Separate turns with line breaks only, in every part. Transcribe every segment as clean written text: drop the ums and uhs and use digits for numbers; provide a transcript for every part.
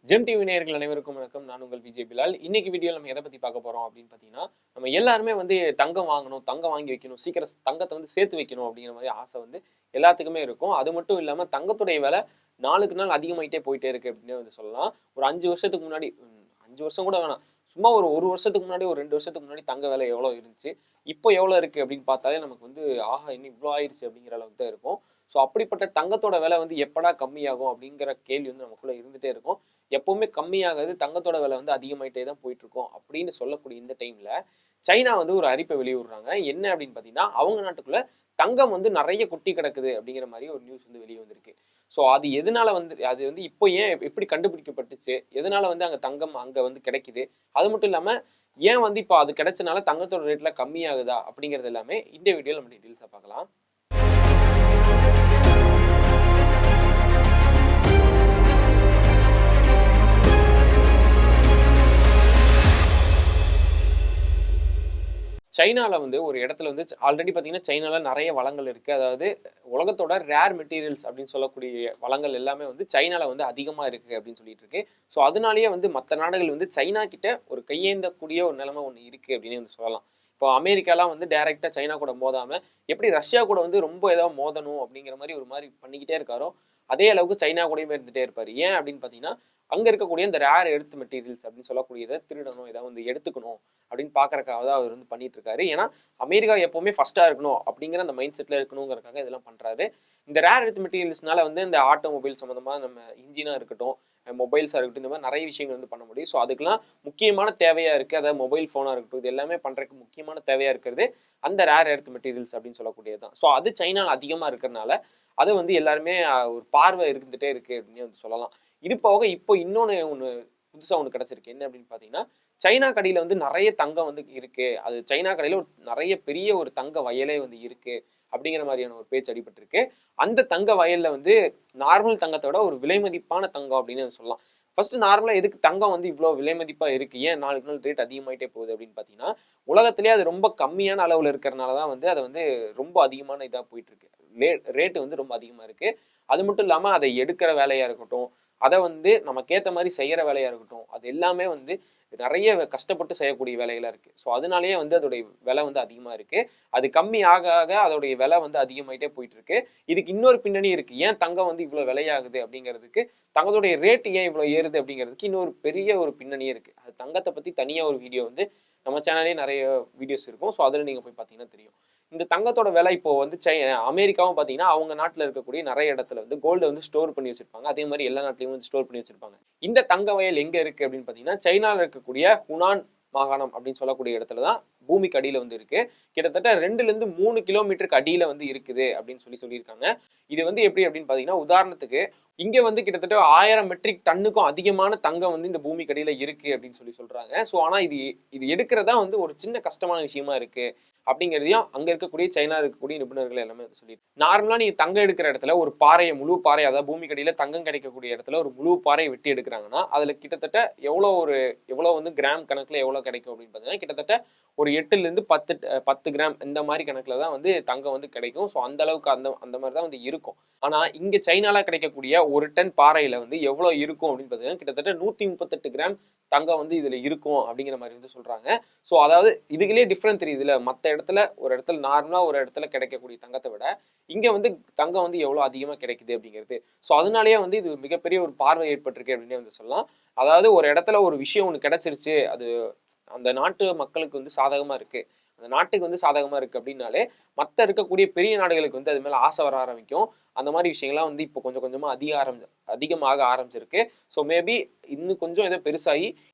GeM TV நேயர்கள் அனைவருக்கும் வணக்கம். நான் உங்கள் விஜய் பிலால். இன்னைக்கு வீடியோவில் நம்ம எதை பற்றி பார்க்க போகிறோம் அப்படின்னு பார்த்தீங்கன்னா, நம்ம எல்லாருமே வந்து தங்கம் வாங்கணும், தங்கம் வாங்கி வைக்கணும், சீக்கிரம் தங்கத்தை வந்து சேர்த்து வைக்கணும் அப்படிங்கிற மாதிரி ஆசை வந்து எல்லாத்துக்குமே இருக்கும். அது மட்டும் இல்லாமல் தங்கத்துடைய விலை நாளுக்கு நாள் அதிகமாகிட்டே போயிட்டே இருக்கு அப்படின்னு வந்து சொல்லலாம். ஒரு 5 வருஷத்துக்கு முன்னாடி 5 வருஷம் கூட வேணாம், சும்மா ஒரு வருஷத்துக்கு முன்னாடி, ஒரு 2 வருஷத்துக்கு முன்னாடி தங்க விலை எவ்வளோ இருந்துச்சு, இப்போ எவ்வளோ இருக்குது அப்படின்னு பார்த்தாலே நமக்கு வந்து ஆஹா இன்னும் இவ்வளோ ஆயிடுச்சு அப்படிங்கிற அளவுக்கு தான் இருக்கும். ஸோ அப்படிப்பட்ட தங்கத்தோட விலை வந்து எப்படா கம்மியாகும் அப்படிங்கிற கேள்வி வந்து நமக்குள்ள இருந்துகிட்டே இருக்கும். எப்பவுமே கம்மியாகாது, தங்கத்தோட விலை வந்து அதிகமாயிட்டே தான் போயிட்டு இருக்கும் அப்படின்னு சொல்லக்கூடிய இந்த டைம்ல சைனா வந்து ஒரு அறிப்பை வெளியிடுறாங்க. என்ன அப்படின்னு பார்த்தீங்கன்னா, அவங்க நாட்டுக்குள்ள தங்கம் வந்து நிறைய கொட்டி கிடக்குது அப்படிங்கிற மாதிரி ஒரு நியூஸ் வந்து வெளியே வந்திருக்கு. ஸோ அது எதனால வந்து அது வந்து இப்போ ஏன் எப்படி கண்டுபிடிக்கப்பட்டுச்சு, எதனால வந்து அங்கே தங்கம் அங்கே வந்து கிடைக்குது, அது மட்டும் இல்லாமல் ஏன் வந்து இப்போ அது கிடைச்சனால தங்கத்தோட ரேட்ல கம்மியாகுதா அப்படிங்கிறது எல்லாமே இந்த வீடியோவில் நம்ம டீட்டெயில்ஸாக பார்க்கலாம். சைனாவில் வந்து ஒரு இடத்துல வந்து ஆல்ரெடி பார்த்தீங்கன்னா சைனாவில் நிறைய வளங்கள் இருக்குது. அதாவது உலகத்தோட ரேர் மெட்டீரியல்ஸ் அப்படின்னு சொல்லக்கூடிய வளங்கள் எல்லாமே வந்து சைனாவில் வந்து அதிகமாக இருக்குது அப்படின்னு சொல்லிட்டு இருக்கு. ஸோ அதனாலேயே வந்து மற்ற நாடுகள் வந்து சைனா கிட்ட ஒரு கையேந்தக்கூடிய ஒரு நிலைமை ஒன்று இருக்குது அப்படின்னு வந்து சொல்லலாம். இப்போ அமெரிக்காலாம் வந்து டைரெக்டாக சைனா கூட மோதாமல் எப்படி ரஷ்யா கூட வந்து ரொம்ப ஏதாவது மோதணும் அப்படிங்கிற மாதிரி ஒரு மாதிரி பண்ணிக்கிட்டே இருக்காரோ, அதே அளவுக்கு சைனா கூடயுமே இருந்துகிட்டே இருப்பார். ஏன் அப்படின்னு பார்த்தீங்கன்னா, அங்கே இருக்கக்கூடிய இந்த ரேர் எர்த் மெட்டீரியல்ஸ் அப்படின்னு சொல்லக்கூடியதை திருடணும், ஏதாவது வந்து எடுத்துக்கணும் அப்படின்னு பார்க்கறக்காக தான் அவர் வந்து பண்ணிட்டு இருக்காரு. ஏன்னா அமெரிக்கா எப்பவுமே ஃபர்ஸ்டா இருக்கணும் அப்படிங்கிற அந்த மைண்ட் செட்ல இருக்கணுங்கிறதுக்காக இதெல்லாம் பண்றாரு. இந்த ரேர் எர்த் மெட்டீரியல்ஸ்னால வந்து இந்த ஆட்டோமொபைல் சம்மந்தமாக நம்ம இன்ஜினாக இருக்கட்டும், மொபைல்ஸாக இருக்கட்டும், இந்த மாதிரி நிறைய விஷயங்கள் வந்து பண்ண முடியும். ஸோ அதுக்கெல்லாம் முக்கியமான தேவையாக இருக்குது. அதாவது மொபைல் ஃபோனாக இருக்கட்டும், இது எல்லாமே பண்ணுறதுக்கு முக்கியமான தேவையாக இருக்கிறது அந்த ரேர் எர்த் மெட்டீரியல்ஸ் அப்படின்னு சொல்லக்கூடியது தான். ஸோ அது சைனாவில் அதிகமாக இருக்கிறதுனால அது வந்து எல்லாருமே ஒரு பார்வை இருந்துகிட்டே இருக்குது அப்படின்னு வந்து சொல்லலாம். இது போக இப்போ இன்னொன்று புதுசாக ஒன்று கிடச்சிருக்கு. என்ன அப்படின்னு பார்த்தீங்கன்னா, சைனா கடையில் வந்து நிறைய தங்கம் வந்து இருக்கு, அது சைனா கடையில் ஒரு நிறைய பெரிய ஒரு தங்க வயலே வந்து இருக்கு அப்படிங்கிற மாதிரியான ஒரு பேச்சு அடிபட்டிருக்கு. அந்த தங்க வயல்ல வந்து நார்மல் தங்கத்தோட ஒரு விலை மதிப்பான தங்கம் அப்படின்னு சொல்லலாம். ஃபர்ஸ்ட் நார்மலா எதுக்கு தங்கம் வந்து இவ்வளோ விலை மதிப்பா இருக்கு, ஏன் நாளுக்கு நாள் ரேட் அதிகமாயிட்டே போகுது அப்படின்னு பார்த்தீங்கன்னா, உலகத்திலேயே அது ரொம்ப கம்மியான அளவில் இருக்கிறதுனால தான் வந்து அதை வந்து ரொம்ப அதிகமான இதாக போயிட்டு இருக்கு. ரேட்டு வந்து ரொம்ப அதிகமாக இருக்கு. அது மட்டும் இல்லாமல் அதை எடுக்கிற வேலையா இருக்கட்டும், அதை வந்து நமக்கேற்ற மாதிரி செய்கிற வேலையாக இருக்கட்டும், அது எல்லாமே வந்து நிறைய கஷ்டப்பட்டு செய்யக்கூடிய வேலைகளாக இருக்குது. ஸோ அதனாலேயே வந்து அதோடைய விலை வந்து அதிகமாக இருக்குது. அது கம்மி ஆக ஆக அதோடைய விலை வந்து அதிகமாகிட்டே போயிட்டு இருக்கு. இதுக்கு இன்னொரு பின்னணி இருக்குது. ஏன் தங்கம் வந்து இவ்வளோ விலையாகுது அப்படிங்கிறதுக்கு, தங்கத்துடைய ரேட்டு ஏன் இவ்வளோ ஏறுது அப்படிங்கிறதுக்கு இன்னொரு பெரிய ஒரு பின்னணியே இருக்குது. அது தங்கத்தை பற்றி தனியாக ஒரு வீடியோ வந்து நம்ம சேனல்லே நிறைய வீடியோஸ் இருக்கும். ஸோ அதில் நீங்கள் போய் பார்த்தீங்கன்னா தெரியும். இந்த தங்கத்தோட விலை இப்போ வந்து அமெரிக்காவும் பார்த்தீங்கன்னா அவங்க நாட்டில் இருக்கக்கூடிய நிறைய இடத்துல வந்து கோல்டு வந்து ஸ்டோர் பண்ணி வச்சிருப்பாங்க. அதே மாதிரி எல்லா நாட்டிலையும் வந்து ஸ்டோர் பண்ணி வச்சிருப்பாங்க. இந்த தங்க வயல் எங்க இருக்கு அப்படின்னு பார்த்தீங்கன்னா, சைனாவில் இருக்கக்கூடிய ஹுனான் மாகாணம் அப்படின்னு சொல்லக்கூடிய இடத்துல தான் பூமிக்கு அடியில் வந்து இருக்கு. கிட்டத்தட்ட 2 to 3 கிலோமீட்டருக்கு அடியில் வந்து இருக்குது அப்படின்னு சொல்லியிருக்காங்க. இது வந்து எப்படி அப்படின்னு பார்த்தீங்கன்னா, உதாரணத்துக்கு இங்க வந்து கிட்டத்தட்ட 1000 மெட்ரிக் டன்னுக்கும் அதிகமான தங்கம் வந்து இந்த பூமிக்கு அடியில் இருக்கு அப்படின்னு சொல்றாங்க. ஸோ ஆனால் இது எடுக்கிறதா வந்து ஒரு சின்ன கஷ்டமான விஷயமா இருக்கு அப்படிங்கிறதையும் அங்க இருக்கக்கூடிய சைனா இருக்கக்கூடிய நிபுணர்கள் எல்லாமே சொல்லி, நார்மலா நீங்க தங்கம் எடுக்கிற இடத்துல ஒரு பாறையை, முழு பாறை, அதாவது பூமிக்கு அடியில தங்கம் கிடைக்கக்கூடிய இடத்துல ஒரு முழு பாறையை வெட்டி எடுக்கிறாங்கன்னா அதுல கிட்டத்தட்ட எவ்வளவு வந்து கிராம் கணக்குல எவ்வளவு கிடைக்கும் அப்படின்னு பார்த்தீங்கன்னா, கிட்டத்தட்ட ஒரு 8 to 10 கிராம் இந்த மாதிரி கணக்குல தான் வந்து தங்கம் வந்து கிடைக்கும். ஸோ அந்த அளவுக்கு அந்த மாதிரி தான் வந்து இருக்கும். ஆனா இங்க சைனால கிடைக்கக்கூடிய ஒரு டன் பாறையில வந்து எவ்வளவு இருக்கும் அப்படின்னு பார்த்தீங்கன்னா, கிட்டத்தட்ட 138 கிராம் தங்கம் வந்து இதுல இருக்கும் அப்படிங்கிற மாதிரி வந்து சொல்றாங்க. ஸோ அதாவது இதுக்குள்ளே டிஃப்ரெண்ட் தெரியுதுல, மற்ற இடத்துல ஒரு இடத்துல நார்மலா ஒரு இடத்துல கிடைக்கக்கூடிய தங்கத்தை விட இங்க வந்து தங்கம் வந்து எவ்வளவு அதிகமா கிடைக்குது அப்படிங்கிறது. ஸோ அதனாலேயே வந்து இது மிகப்பெரிய ஒரு பார்வை ஏற்பட்டிருக்கு அப்படின்னு வந்து சொல்லலாம். அதாவது ஒரு இடத்துல ஒரு விஷயம் ஒன்று கிடைச்சிருச்சு, அது அந்த நாட்டு மக்களுக்கு வந்து சாதகமா இருக்கு, அந்த நாட்டுக்கு வந்து சாதகமா இருக்கு அப்படின்னாலே மற்ற இருக்கக்கூடிய பெரிய நாடுகளுக்கு வந்து அது மேல ஆசை வர ஆரம்பிக்கும். அந்த மாதிரி விஷயங்கள்லாம் வந்து இப்போ கொஞ்சம் கொஞ்சமா அதிகமாக ஆரம்பிச்சிருக்கு. ஸோ மேபி இன்னும் கொஞ்சம் ஏதோ பெருசாகி,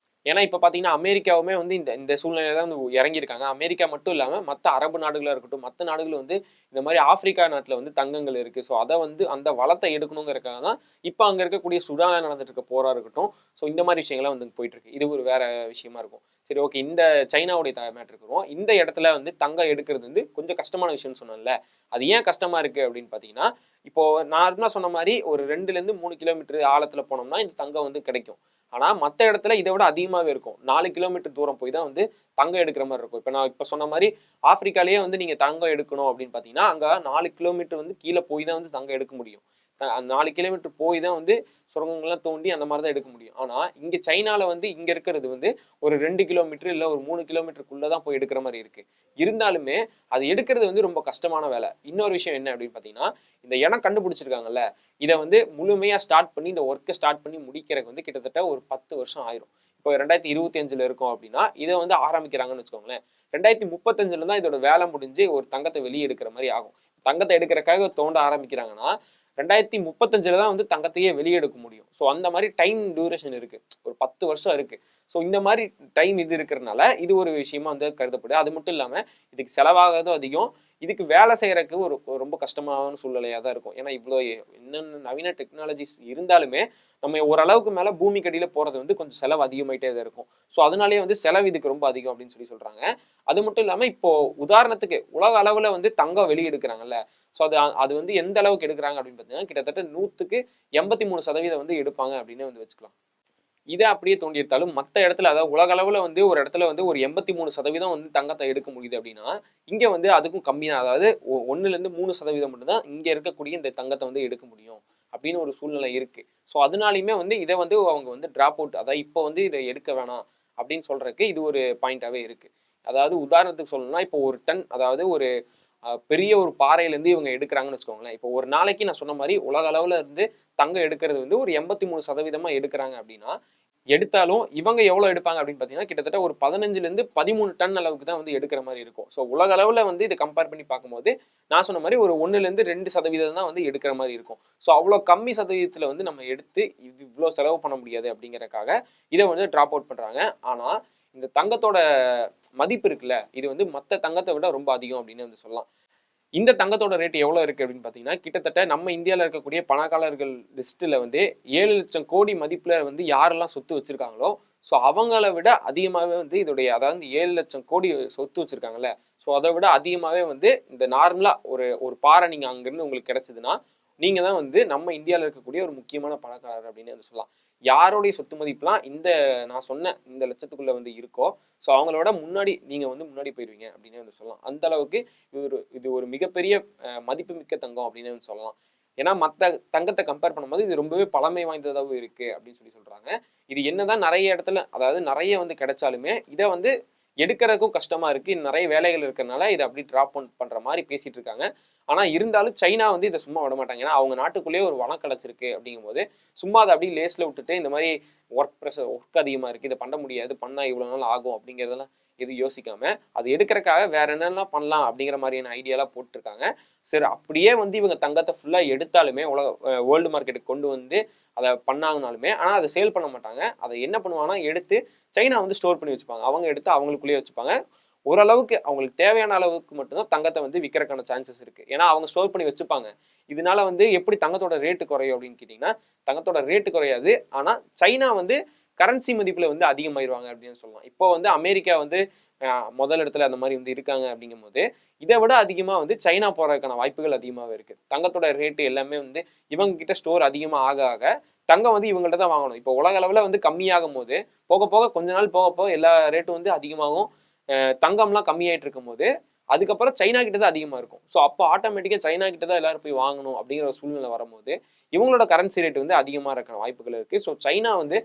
ஏன்னா இப்போ பார்த்தீங்கன்னா அமெரிக்காவுமே வந்து இந்த சூழ்நிலையில தான் வந்து இறங்கியிருக்காங்க. அமெரிக்கா மட்டும் இல்லாமல் மற்ற அரபு நாடுகளாக இருக்கட்டும், மற்ற நாடுகள் வந்து இந்த மாதிரி ஆப்பிரிக்கா நாட்டில் வந்து தங்கங்கள் இருக்குது. ஸோ அதை வந்து அந்த வளத்தை எடுக்கணுங்கிறதுக்காக தான் இப்போ அங்கே இருக்கக்கூடிய சுடானில் நடந்துட்டு இருக்க போராக இருக்கட்டும். ஸோ இந்த மாதிரி விஷயங்கள்லாம் வந்து போயிட்டு இருக்கு. இது ஒரு வேற விஷயமா இருக்கும். சரி, ஓகே, இந்த சைனாவுடைய மேட்டர் இருக்கிறோம். இந்த இடத்துல வந்து தங்கம் எடுக்கிறது வந்து கொஞ்சம் கஷ்டமான விஷயம்னு சொன்னேன்ல, அது ஏன் கஷ்டமா இருக்கு அப்படின்னு பார்த்தீங்கன்னா, இப்போ நார்மலாக சொன்ன மாதிரி ஒரு 2 to 3 கிலோமீட்டர் ஆழத்தில் போனோம்னா இந்த தங்கம் வந்து கிடைக்கும். ஆனால் மற்ற இடத்துல இதை விட அதிகமாகவே இருக்கும். 4 கிலோமீட்டர் தூரம் போய் தான் வந்து தங்கம் எடுக்கிற மாதிரி இருக்கும். இப்போ நான் இப்போ சொன்ன மாதிரி ஆப்பிரிக்காலேயே வந்து நீங்கள் தங்கம் எடுக்கணும் அப்படின்னு பார்த்தீங்கன்னா, அங்கே 4 கிலோமீட்டர் வந்து கீழே போய் தான் வந்து தங்கம் எடுக்க முடியும். 4 கிலோமீட்டர் போய் தான் வந்து சுரங்கங்கள்லாம் தோண்டி அந்த மாதிரி தான் எடுக்க முடியும். ஆனா இங்க சைனால வந்து இங்க இருக்கிறது வந்து ஒரு 2 கிலோமீட்டர் இல்ல ஒரு 3 கிலோமீட்டருக்குள்ள தான் போய் எடுக்கிற மாதிரி இருக்கு. இருந்தாலுமே அது எடுக்கிறது வந்து ரொம்ப கஷ்டமான வேலை. இன்னொரு விஷயம் என்ன அப்படின்னு பாத்தீங்கன்னா, இந்த இடம் கண்டுபிடிச்சிருக்காங்கல்ல, இதை வந்து முழுமையா ஸ்டார்ட் பண்ணி இந்த ஒர்க்கை ஸ்டார்ட் பண்ணி முடிக்கிறதுக்கு வந்து கிட்டத்தட்ட ஒரு 10 வருஷம் ஆயிரும். இப்போ 2025 இருக்கோம் அப்படின்னா இதை வந்து ஆரம்பிக்கிறாங்கன்னு வச்சுக்கோங்களேன். 2035 தான் இதோட வேலை முடிஞ்சு ஒரு தங்கத்தை வெளியே எடுக்கிற மாதிரி ஆகும். தங்கத்தை எடுக்கிறக்காக தோண்ட ஆரம்பிக்கிறாங்கன்னா 2035 தான் வந்து தங்கத்தையே வெளியெடுக்க முடியும். ஸோ அந்த மாதிரி டைம் டியூரேஷன் இருக்கு, ஒரு 10 வருஷம் இருக்கு. ஸோ இந்த மாதிரி டைம் இது இருக்கிறதுனால இது ஒரு விஷயமா வந்து கருதப்படுது. அது மட்டும் இல்லாம இதுக்கு செலவாகிறதும் அதிகம், இதுக்கு வேலை செய்யறதுக்கு ஒரு ரொம்ப கஷ்டமான சூழ்நிலையாக தான் இருக்கும். ஏன்னா இவ்வளோ என்னென்ன நவீன டெக்னாலஜிஸ் இருந்தாலுமே நம்ம ஓரளவுக்கு மேலே பூமிக்கு அடியில போறது வந்து கொஞ்சம் செலவு அதிகமாயிட்டே தான் இருக்கும். ஸோ அதனாலேயே வந்து செலவு இதுக்கு ரொம்ப அதிகம் அப்படின்னு சொல்றாங்க. அது மட்டும் இல்லாம இப்போ உதாரணத்துக்கு உலக அளவுல வந்து தங்கம் வெளியெடுக்கிறாங்கல்ல, ஸோ அது வந்து எந்த அளவுக்கு எடுக்கிறாங்க அப்படின்னு பார்த்தீங்கன்னா கிட்டத்தட்ட 100க்கு 83% வந்து எடுப்பாங்க அப்படின்னு வந்து வச்சுக்கலாம். இதை அப்படியே தோண்டி எடுத்தாலும் மற்ற இடத்துல, அதாவது உலக அளவுல வந்து ஒரு இடத்துல வந்து ஒரு 83% வந்து தங்கத்தை எடுக்க முடியுது அப்படின்னா இங்க வந்து அதுக்கும் கம்மியா, அதாவது 1-3% மட்டும்தான் இங்க இருக்கக்கூடிய இந்த தங்கத்தை வந்து எடுக்க முடியும் அப்படின்னு ஒரு சூழ்நிலை இருக்கு. ஸோ அதனாலையுமே வந்து இதை வந்து அவங்க வந்து டிராப் அவுட், அதாவது இப்போ வந்து இதை எடுக்க வேணாம் அப்படின்னு சொல்றதுக்கு இது ஒரு பாயிண்டாவே இருக்கு. அதாவது உதாரணத்துக்கு சொல்லணும்னா இப்போ ஒரு டன், அதாவது ஒரு பெரிய ஒரு பாறையிலேருந்து இவங்க எடுக்கிறாங்கன்னு வச்சுக்கோங்களேன். இப்போ ஒரு நாளைக்கு நான் சொன்ன மாதிரி உலக அளவில் இருந்து தங்கம் எடுக்கிறது வந்து ஒரு 83% எடுக்கிறாங்க அப்படின்னா, எடுத்தாலும் இவங்க எவ்வளோ எடுப்பாங்க அப்படின்னு பார்த்தீங்கன்னா கிட்டத்தட்ட ஒரு 15லேருந்து 13 டன் அளவுக்கு தான் வந்து எடுக்கிற மாதிரி இருக்கும். ஸோ உலக அளவில் வந்து இதை கம்பேர் பண்ணி பார்க்கும்போது நான் சொன்ன மாதிரி ஒரு 1-2% தான் வந்து எடுக்கிற மாதிரி இருக்கும். ஸோ அவ்வளோ கம்மி சதவீதத்தில் வந்து நம்ம எடுத்து இது இவ்வளோ செலவு பண்ண முடியாது அப்படிங்கிறக்காக இதை வந்து ட்ராப் அவுட் பண்ணுறாங்க. ஆனால் இந்த தங்கத்தோட மதிப்பு இருக்குல்ல, இது வந்து மற்ற தங்கத்தை விட ரொம்ப அதிகம் அப்படின்னு வந்து சொல்லலாம். இந்த தங்கத்தோட ரேட் எவ்வளோ இருக்குது அப்படின்னு பார்த்தீங்கன்னா கிட்டத்தட்ட நம்ம இந்தியாவில் இருக்கக்கூடிய பணக்காரர்கள் லிஸ்ட்டில் வந்து 7 லட்சம் கோடி மதிப்பில் வந்து யாரெல்லாம் சொத்து வச்சுருக்காங்களோ ஸோ அவங்கள விட அதிகமாகவே வந்து இதோடைய, அதாவது 7 லட்சம் கோடி சொத்து வச்சுருக்காங்கல்ல, ஸோ அதை விட அதிகமாகவே வந்து இந்த நார்மலாக ஒரு பாறை நீங்கள் அங்கேருந்து உங்களுக்கு கிடைச்சதுன்னா நீங்கள் தான் வந்து நம்ம இந்தியாவில் இருக்கக்கூடிய ஒரு முக்கியமான பணக்காரர் அப்படின்னு வந்து சொல்லலாம். யாருடைய சொத்து மதிப்புலாம் இந்த நான் சொன்ன இந்த லட்சத்துக்குள்ள வந்து இருக்கோ ஸோ அவங்களோட முன்னாடி நீங்க வந்து முன்னாடி போயிடுவீங்க அப்படின்னு வந்து சொல்லலாம். அந்த அளவுக்கு இது ஒரு மிகப்பெரிய மதிப்பு மிக்க தங்கம் அப்படின்னு வந்து சொல்லலாம். ஏன்னா மற்ற தங்கத்தை கம்பேர் பண்ணும்போது இது ரொம்பவே பழமை வாய்ந்ததாகவும் இருக்கு அப்படின்னு சொல்றாங்க. இது என்னதான் நிறைய இடத்துல, அதாவது நிறைய வந்து கிடைச்சாலுமே இதை வந்து எடுக்கிறதுக்கும் கஷ்டமா இருக்கு, நிறைய வேலைகள் இருக்கிறதுனால இதை அப்படி டிராப் பண்ற மாதிரி பேசிட்டு இருக்காங்க. ஆனா இருந்தாலும் சைனா வந்து இதை சும்மா விட மாட்டாங்க. ஏன்னா அவங்க நாட்டுக்குள்ளேயே ஒரு வளம் கிடைச்சிருக்கு அப்படிங்கும் போது சும்மா அதை அப்படியே லேஸ்ல விட்டுட்டு இந்த மாதிரி ஒர்க் அதிகமா இருக்கு, இதை பண்ண முடியாது, பண்ணா இவ்வளவு நாள் ஆகும் அப்படிங்கிறதெல்லாம் எது யோசிக்காம அது எடுக்கிறக்காக வேற என்னெல்லாம் பண்ணலாம் அப்படிங்கிற மாதிரியான ஐடியாலாம் போட்டிருக்காங்க. சரி, அப்படியே வந்து இவங்க தங்கத்தை ஃபுல்லா எடுத்தாலுமே வேர்ல்டு மார்க்கெட்டுக்கு கொண்டு வந்து அதை பண்ணாங்கனாலுமே ஆனால் அதை சேல் பண்ண மாட்டாங்க. அதை என்ன பண்ணுவாங்கன்னா எடுத்து சைனா வந்து ஸ்டோர் பண்ணி வச்சுப்பாங்க. அவங்க எடுத்து அவங்களுக்குள்ளேயே வச்சுப்பாங்க. ஓரளவுக்கு அவங்களுக்கு தேவையான அளவுக்கு மட்டும்தான் தங்கத்தை வந்து விற்கிறதுக்கான சான்சஸ் இருக்கு. ஏன்னா அவங்க ஸ்டோர் பண்ணி வச்சுப்பாங்க. இதனால வந்து எப்படி தங்கத்தோட ரேட்டு குறையும் அப்படின்னு கேட்டிங்கன்னா தங்கத்தோட ரேட்டு குறையாது, ஆனால் சைனா வந்து கரன்சி மதிப்புல வந்து அதிகமாயிருவாங்க அப்படின்னு சொல்லலாம். இப்போ வந்து அமெரிக்கா வந்து முதல் இடத்துல அந்த மாதிரி வந்து இருக்காங்க அப்படிங்கும் போது இதை விட அதிகமா வந்து சைனா போறதுக்கான வாய்ப்புகள் அதிகமாகவே இருக்கு. தங்கத்தோட ரேட்டு எல்லாமே வந்து இவங்க கிட்ட ஸ்டோர் அதிகமா ஆக ஆக தங்கம் வந்து இவங்கள்ட்ட தான் வாங்கணும். இப்போ உலக அளவில் வந்து கம்மியாகும் போது போக போக கொஞ்ச நாள் போக போக எல்லா ரேட்டும் வந்து அதிகமாகும். தங்கம்லாம் கம்மியாயிட்டு இருக்கும் போது அதுக்கப்புறம் சைனா கிட்ட தான் அதிகமாக இருக்கும். ஸோ அப்போ ஆட்டோமேட்டிக்காக சைனா கிட்ட தான் எல்லாரும் போய் வாங்கணும் அப்படிங்கிற ஒரு சூழ்நிலை வரும்போது இவங்களோட கரன்சி ரேட் வந்து அதிகமாக இருக்கிற வாய்ப்புகள் இருக்கு. ஸோ சைனா வந்து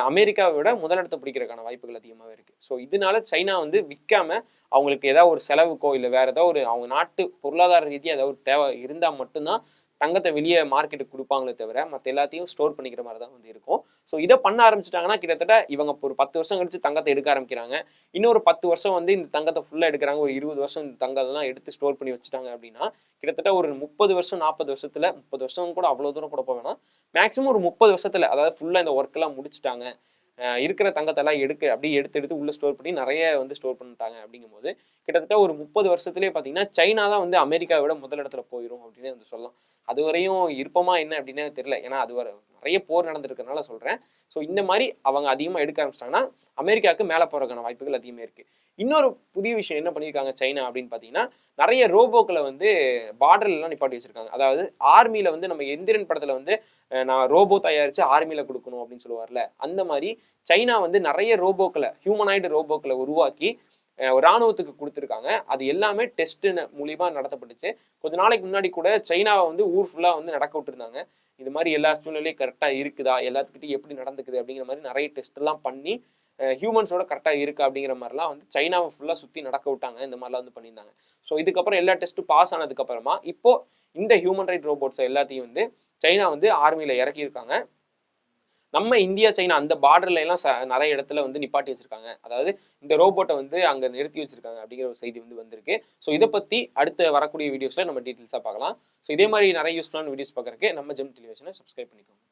அமெரிக்காவை விட முதலிடத்தை பிடிக்கிறதுக்கான வாய்ப்புகள் அதிகமாகவே இருக்கு. ஸோ இதனால சைனா வந்து விற்காம அவங்களுக்கு ஏதாவது ஒரு செலவுக்கோ இல்லை வேற ஏதாவது ஒரு அவங்க நாட்டு பொருளாதார ரீதியாக ஏதாவது ஒரு தேவை இருந்தால் மட்டும்தான் தங்கத்தை வெளியே மார்க்கெட்டுக்கு கொடுப்பாங்களே தவிர மற்ற எல்லாத்தையும் ஸ்டோர் பண்ணிக்கிற மாதிரி தான் வந்து இருக்கும். ஸோ இதை பண்ண ஆரம்பிச்சிட்டாங்கன்னா கிட்டத்தட்ட இவங்க ஒரு 10 வருஷம் கழிச்சு தங்கத்தை எடுக்க ஆரம்பிக்கிறாங்க. இன்னொரு 10 வருஷம் வந்து இந்த தங்கத்தை ஃபுல்லாக எடுக்கிறாங்க. ஒரு 20 வருஷம் இந்த தங்கத்தெல்லாம் எடுத்து ஸ்டோர் பண்ணி வச்சுட்டாங்க அப்படின்னா கிட்டத்தட்ட ஒரு 30 வருஷம் 40 வருஷத்துல 30 வருஷம் கூட அவ்வளோ தூரம் கூட போவேன்னா மேக்ஸிமம் ஒரு 30 வருஷத்துல, அதாவது ஃபுல்லாக இந்த ஒர்க் எல்லாம் முடிச்சுட்டாங்க, இருக்கிற தங்கத்தெல்லாம் அப்படியே எடுத்து உள்ள ஸ்டோர் பண்ணி நிறைய வந்து ஸ்டோர் பண்ணிட்டாங்க அப்படிங்கும் போது கிட்டத்தட்ட ஒரு 30 வருஷத்துலேயே பார்த்தீங்கன்னா சைனா தான் வந்து அமெரிக்காவை விட முதலிடத்துல போயிடும் அப்படின்னு வந்து சொல்லலாம். அது வரையும் இருப்போமா என்ன அப்படின்னு தெரியல, ஏன்னா அது நிறைய போர் நடந்திருக்கிறதுனால சொல்றேன். ஸோ இந்த மாதிரி அவங்க அதிகமாக எடுக்க ஆரம்பிச்சிட்டாங்கன்னா அமெரிக்காவுக்கு மேலே போறதுக்கான வாய்ப்புகள் அதிகமாக இருக்கு. இன்னொரு புதிய விஷயம் என்ன பண்ணியிருக்காங்க சைனா அப்படின்னு பார்த்தீங்கன்னா நிறைய ரோபோக்களை வந்து பார்டர்ல எல்லாம் நிப்பாட்டி வச்சிருக்காங்க. அதாவது ஆர்மியில வந்து நம்ம எந்திரன் படத்துல வந்து நான் ரோபோ தயாரிச்சு ஆர்மியில கொடுக்கணும் அப்படின்னு சொல்லுவார்ல, அந்த மாதிரி சைனா வந்து நிறைய ரோபோக்களை, ஹியூமனாய்டு ரோபோக்களை உருவாக்கி ராணுவத்துக்கு கொடுத்துருக்காங்க. அது எல்லாமே டெஸ்ட் மூலியமா நடத்தப்பட்டுச்சு. கொஞ்ச நாளைக்கு முன்னாடி கூட சைனாவை வந்து ஊர் ஃபுல்லா வந்து நடக்க விட்டுருந்தாங்க. இது மாதிரி எல்லா சூழ்நிலையும் கரெக்டா இருக்குதா, எல்லாத்துக்கிட்டையும் எப்படி நடந்துக்குது அப்படிங்கிற மாதிரி நிறைய டெஸ்ட் எல்லாம் பண்ணி ஹியூமன்ஸோட கரெக்டா இருக்கு அப்படிங்கிற மாதிரிலாம் வந்து சைனாவை ஃபுல்லா சுத்தி நடக்க விட்டாங்க. இந்த மாதிரிலாம் வந்து பண்ணியிருந்தாங்க. ஸோ இதுக்கப்புறம் எல்லா டெஸ்ட்டும் பாஸ் ஆனதுக்கு அப்புறமா இப்போ இந்த ஹியூமன் ரைட் ரோபோட்ஸ் எல்லாத்தையும் வந்து சைனா வந்து ஆர்மியில இறக்கியிருக்காங்க. நம்ம இந்தியா சைனா அந்த பார்டர்ல எல்லாம் நிறைய இடத்துல வந்து நிப்பாட்டி வச்சிருக்காங்க. அதாவது இந்த ரோபோட்டை வந்து அங்க நிறுத்தி வச்சிருக்காங்க அப்படிங்கிற ஒரு செய்தி வந்து வந்திருக்கு. ஸோ இதை பத்தி அடுத்த வரக்கூடிய வீடியோஸ்ல நம்ம டீட்டெயில்ஸா பார்க்கலாம். ஸோ இதே மாதிரி நிறைய யூஸ்ஃபுல்லான வீடியோஸ் பார்க்கறதுக்கு நம்ம ஜெம் டெலிவிஷனை சப்ஸ்கிரைப் பண்ணிக்கோங்க.